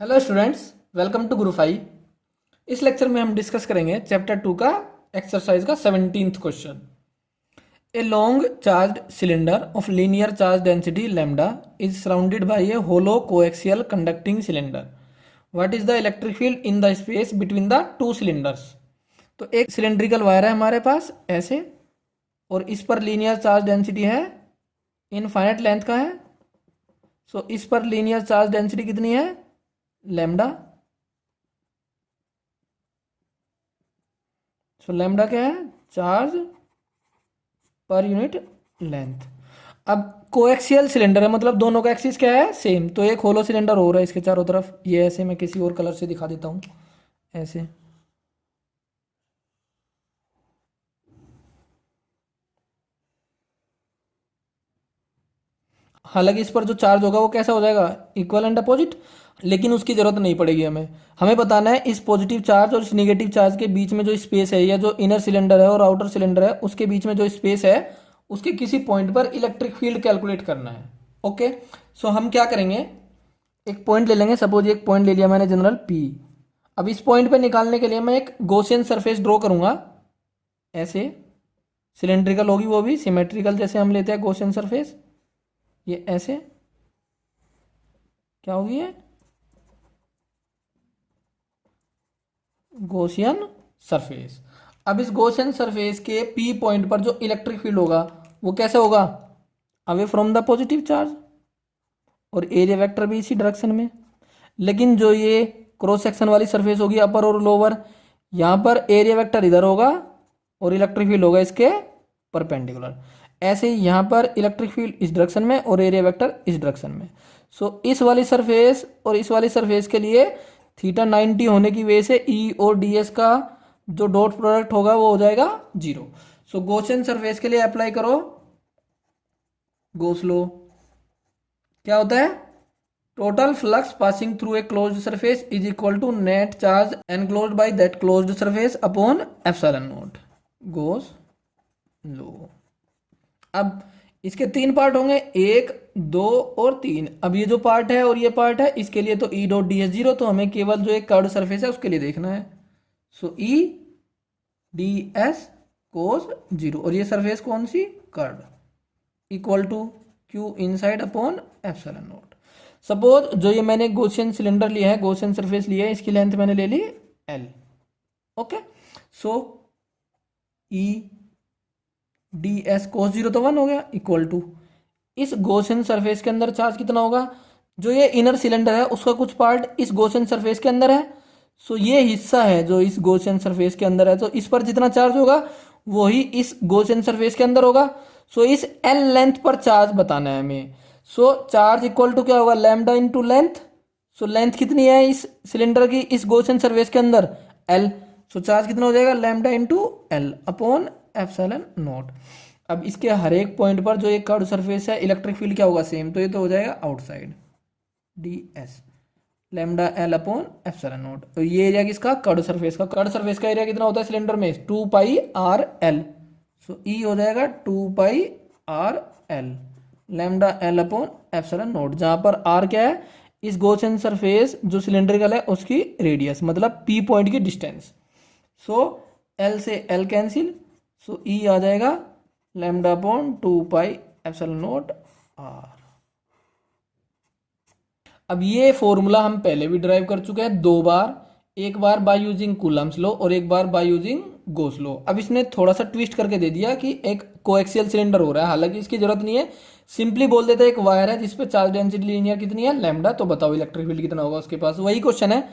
Hello students, welcome to Guru phi. इस lecture में हम डिस्कस करेंगे चैप्टर 2 का एक्सरसाइज का 17th question. A long charged cylinder of linear charge density lambda is surrounded by a hollow coaxial conducting cylinder. What is the electric field in the space between the two cylinders. तो एक cylindrical wire है हमारे पास ऐसे, और इस पर linear charge density है, infinite length का है। सो इस पर लीनियर चार्ज डेंसिटी कितनी है, लैम्डा। सो लैम्डा क्या है, चार्ज पर यूनिट लेंथ। अब कोएक्सियल सिलेंडर है, मतलब दोनों का एक्सिस क्या है, सेम। तो एक होलो सिलेंडर हो रहा है इसके चारों तरफ, ये ऐसे, मैं किसी और कलर से दिखा देता हूं, ऐसे। हालांकि इस पर जो चार्ज होगा वो कैसा हो जाएगा, इक्वल एंड अपोजिट, लेकिन उसकी जरूरत नहीं पड़ेगी हमें। हमें बताना है इस पॉजिटिव चार्ज और इस निगेटिव चार्ज के बीच में जो स्पेस है, या जो इनर सिलेंडर है और आउटर सिलेंडर है उसके बीच में जो स्पेस है, उसके किसी पॉइंट पर इलेक्ट्रिक फील्ड कैलकुलेट करना है। ओके, सो हम क्या करेंगे, एक पॉइंट ले लेंगे। सपोज एक पॉइंट ले लिया मैंने, जनरल पी। अब इस पॉइंट पर निकालने के लिए मैं एक गॉसियन सरफेस ड्रॉ करूंगा, ऐसे। सिलेंड्रिकल होगी वो भी, सिमेट्रिकल जैसे हम लेते हैं गॉसियन सरफेस, ये ऐसे। क्या होगी ये, गॉसियन सरफेस। अब इस गॉसियन सरफेस के पी पॉइंट पर जो इलेक्ट्रिक फील्ड होगा वो कैसे होगा, away from the positive charge, और एरिया वेक्टर भी इसी डायरेक्शन में। लेकिन जो ये क्रॉस सेक्शन वाली सरफेस होगी, अपर और लोअर, यहाँ पर एरिया वेक्टर इधर होगा और इलेक्ट्रिक फील्ड होगा इसके परपेंडिकुलर। ऐसे ही यहाँ पर इलेक्ट्रिक फील्ड इस डायरेक्शन में और एरिया वेक्टर इस डायरेक्शन में। सो इस वाली सरफेस और इस वाली सरफेस के लिए थीटा 90 होने की वजह से ई और डी एस का जो डॉट प्रोडक्ट होगा वो हो जाएगा 0। सो गॉसियन सरफेस के लिए अप्लाई करो गॉस लॉ। क्या होता है, total flux passing through a closed surface is equal to net charge enclosed by that closed surface upon epsilon naught, Gauss law. अब इसके तीन पार्ट होंगे, 1, 2 और 3। अब ये जो पार्ट है और ये पार्ट है, इसके लिए तो ई डॉट डी एस 0, तो हमें केवल जो एक कर्व सरफेस है उसके लिए देखना है। सो ई डी एस कोस 0, और ये सरफेस कौन सी, curve, equal to q inside upon epsilon naught. Suppose जो ये मैंने गॉसियन सिलेंडर लिया है, गॉसियन सरफेस लिया है, इसकी लेंथ मैंने ले ली एल। ओके, सो ई डी एस कोस 0 तो 1 हो गया, इक्वल टू इस गॉसियन सरफेस के अंदर चार्ज कितना होगा, जो ये इनर सिलेंडर है उसका कुछ पार्ट इस गॉसियन सरफेस के अंदर है। सो ये हिस्सा है जो इस गॉसियन सरफेस के अंदर है, तो इस पर जितना चार्ज होगा वही इस गॉसियन सरफेस के अंदर होगा। सो इस एल लेंथ पर चार्ज बताना है हमें। सो चार्ज इक्वल टू क्या होगा, lambda into length. So length कितनी है इस सिलेंडर की इस गॉसियन सरफेस के अंदर, एल। सो चार्ज कितना हो जाएगा, lambda into L upon epsilon not. अब इसके हर एक पॉइंट पर जो एक कर्व सरफेस है, इलेक्ट्रिक फील्ड क्या होगा, सेम, तो ये तो हो जाएगा outside, D S lambda L upon epsilon not. तो ये एरिया किसका, कर्व सरफेस का। कर्व सरफेस का एरिया कितना होता है सिलेंडर में, 2 पाई आर एल। सो ई हो जाएगा 2 pi R L lambda L upon epsilon naught, जहां पर आर क्या है, इस गॉसियन सरफेस जो सिलेंड्रिकल है उसकी रेडियस, मतलब पी पॉइंट की डिस्टेंस। सो एल से एल कैंसिल, सो ई आ जाएगा lambda upon 2 pi epsilon naught r. अब ये फॉर्मूला हम पहले भी ड्राइव कर चुके हैं 2 बार, एक बार बाय यूजिंग कूलम्स लॉ और एक बार बाय यूजिंग गॉस लॉ। अब इसने थोड़ा सा ट्विस्ट करके दे दिया कि एक कोएक्सियल सिलेंडर हो रहा है, हालांकि इसकी जरूरत नहीं है, सिंपली बोल देते हैं एक वायर है जिसपे चार्ज डेंसिटी लीनियर कितनी है, लैम्डा। तो बताओ इलेक्ट्रिक फील्ड कितना होगा उसके पास, वही क्वेश्चन है।